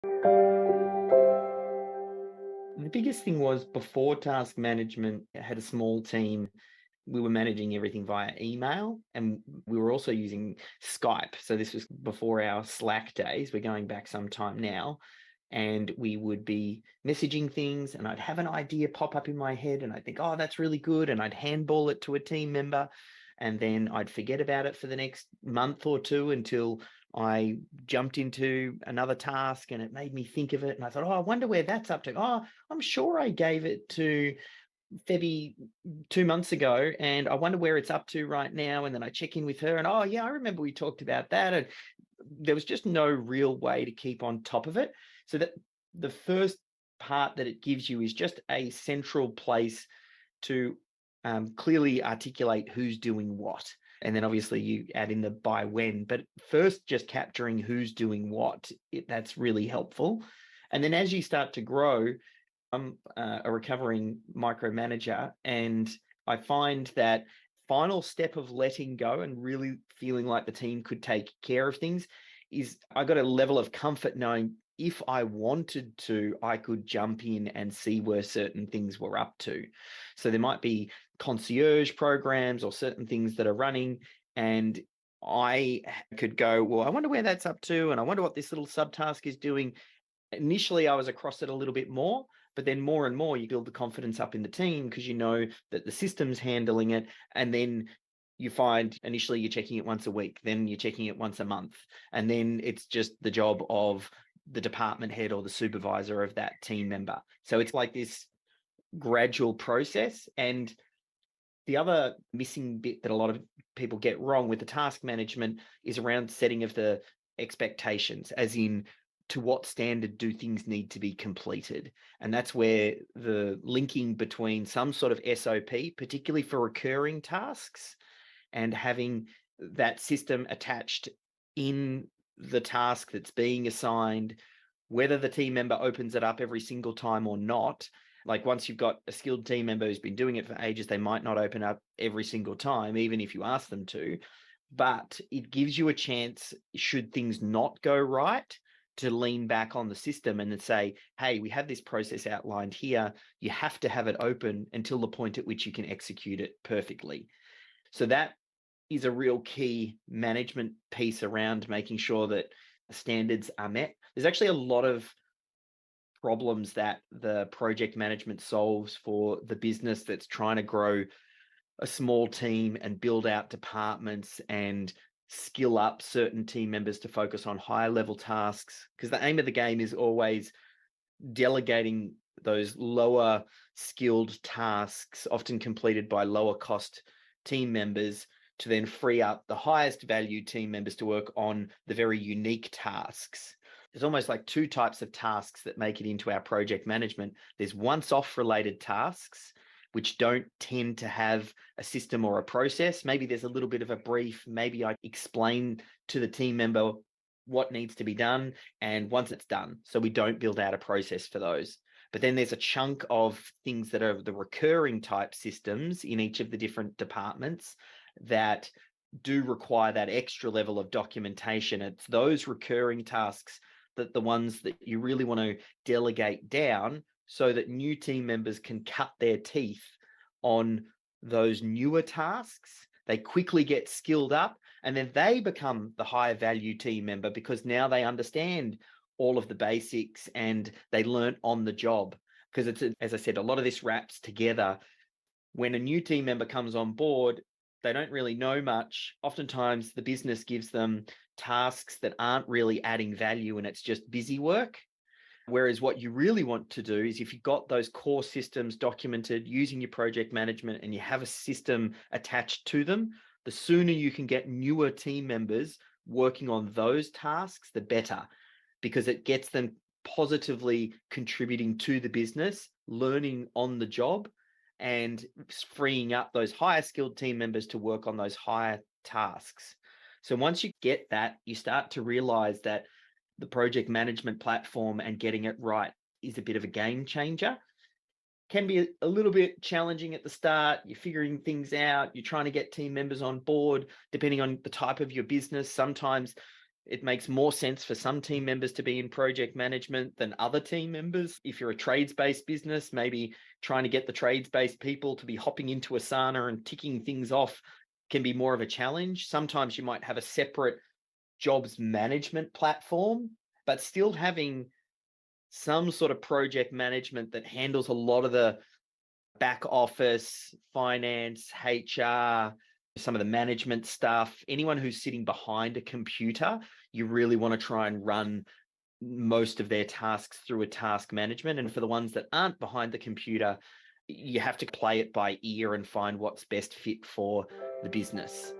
The biggest thing was before task management, I had a small team. We were managing everything via email and we were also using Skype. So this was before our Slack days. We're going back some time now. And we would be messaging things and I'd have an idea pop up in my head and I'd think, oh, that's really good. And I'd handball it to a team member. And then I'd forget about it for the next month or two until I jumped into another task and it made me think of it. And I thought, oh, I wonder where that's up to. Oh, I'm sure I gave it to Febby 2 months ago, and I wonder where it's up to right now. And then I check in with her, and oh yeah, I remember we talked about that. And there was just no real way to keep on top of it. So that the first part that it gives you is just a central place to clearly articulate who's doing what. And then obviously you add in the by when, but first just capturing who's doing what, that's really helpful. And then as you start to grow, I'm a recovering micromanager, and I find that final step of letting go and really feeling like the team could take care of things is I got a level of comfort knowing if I wanted to, I could jump in and see where certain things were up to. So there might be concierge programs or certain things that are running, and I could go, well, I wonder where that's up to, and I wonder what this little subtask is doing. Initially, I was across it a little bit more, but then more and more you build the confidence up in the team because you know that the system's handling it. And then you find initially you're checking it once a week, then you're checking it once a month. And then it's just the job of the department head or the supervisor of that team member. So it's like this gradual process. And the other missing bit that a lot of people get wrong with the task management is around setting of the expectations, as in to what standard do things need to be completed? And that's where the linking between some sort of SOP, particularly for recurring tasks, and having that system attached in the task that's being assigned, whether the team member opens it up every single time or not. Like once you've got a skilled team member who's been doing it for ages, they might not open up every single time, even if you ask them to. But it gives you a chance, should things not go right, to lean back on the system and then say, hey, we have this process outlined here. You have to have it open until the point at which you can execute it perfectly. So that is a real key management piece around making sure that standards are met. There's actually a lot of problems that the project management solves for the business that's trying to grow a small team and build out departments and skill up certain team members to focus on higher level tasks. Because the aim of the game is always delegating those lower skilled tasks, often completed by lower cost team members, to then free up the highest value team members to work on the very unique tasks. There's almost like two types of tasks that make it into our project management. There's once-off related tasks, which don't tend to have a system or a process. Maybe there's a little bit of a brief. Maybe I explain to the team member what needs to be done, and once it's done. So we don't build out a process for those. But then there's a chunk of things that are the recurring type systems in each of the different departments that do require that extra level of documentation. It's those recurring tasks that the ones that you really want to delegate down so that new team members can cut their teeth on those newer tasks. They quickly get skilled up and then they become the higher value team member because now they understand all of the basics and they learn on the job. Because it's, as I said, a lot of this wraps together. When a new team member comes on board, they don't really know much. Oftentimes the business gives them tasks that aren't really adding value and it's just busy work. Whereas what you really want to do is if you've got those core systems documented using your project management and you have a system attached to them, the sooner you can get newer team members working on those tasks, the better, because it gets them positively contributing to the business, learning on the job, and freeing up those higher skilled team members to work on those higher tasks. So once you get that, you start to realize that the project management platform and getting it right is a bit of a game changer. Can be a little bit challenging at the start. You're figuring things out. You're trying to get team members on board, depending on the type of your business. Sometimes It makes more sense for some team members to be in project management than other team members. If you're a trades-based business, maybe trying to get the trades-based people to be hopping into Asana and ticking things off can be more of a challenge. Sometimes you might have a separate jobs management platform, but still having some sort of project management that handles a lot of the back office, finance, HR, some of the management stuff. Anyone who's sitting behind a computer, you really want to try and run most of their tasks through a task management. And for the ones that aren't behind the computer, you have to play it by ear and find what's best fit for the business.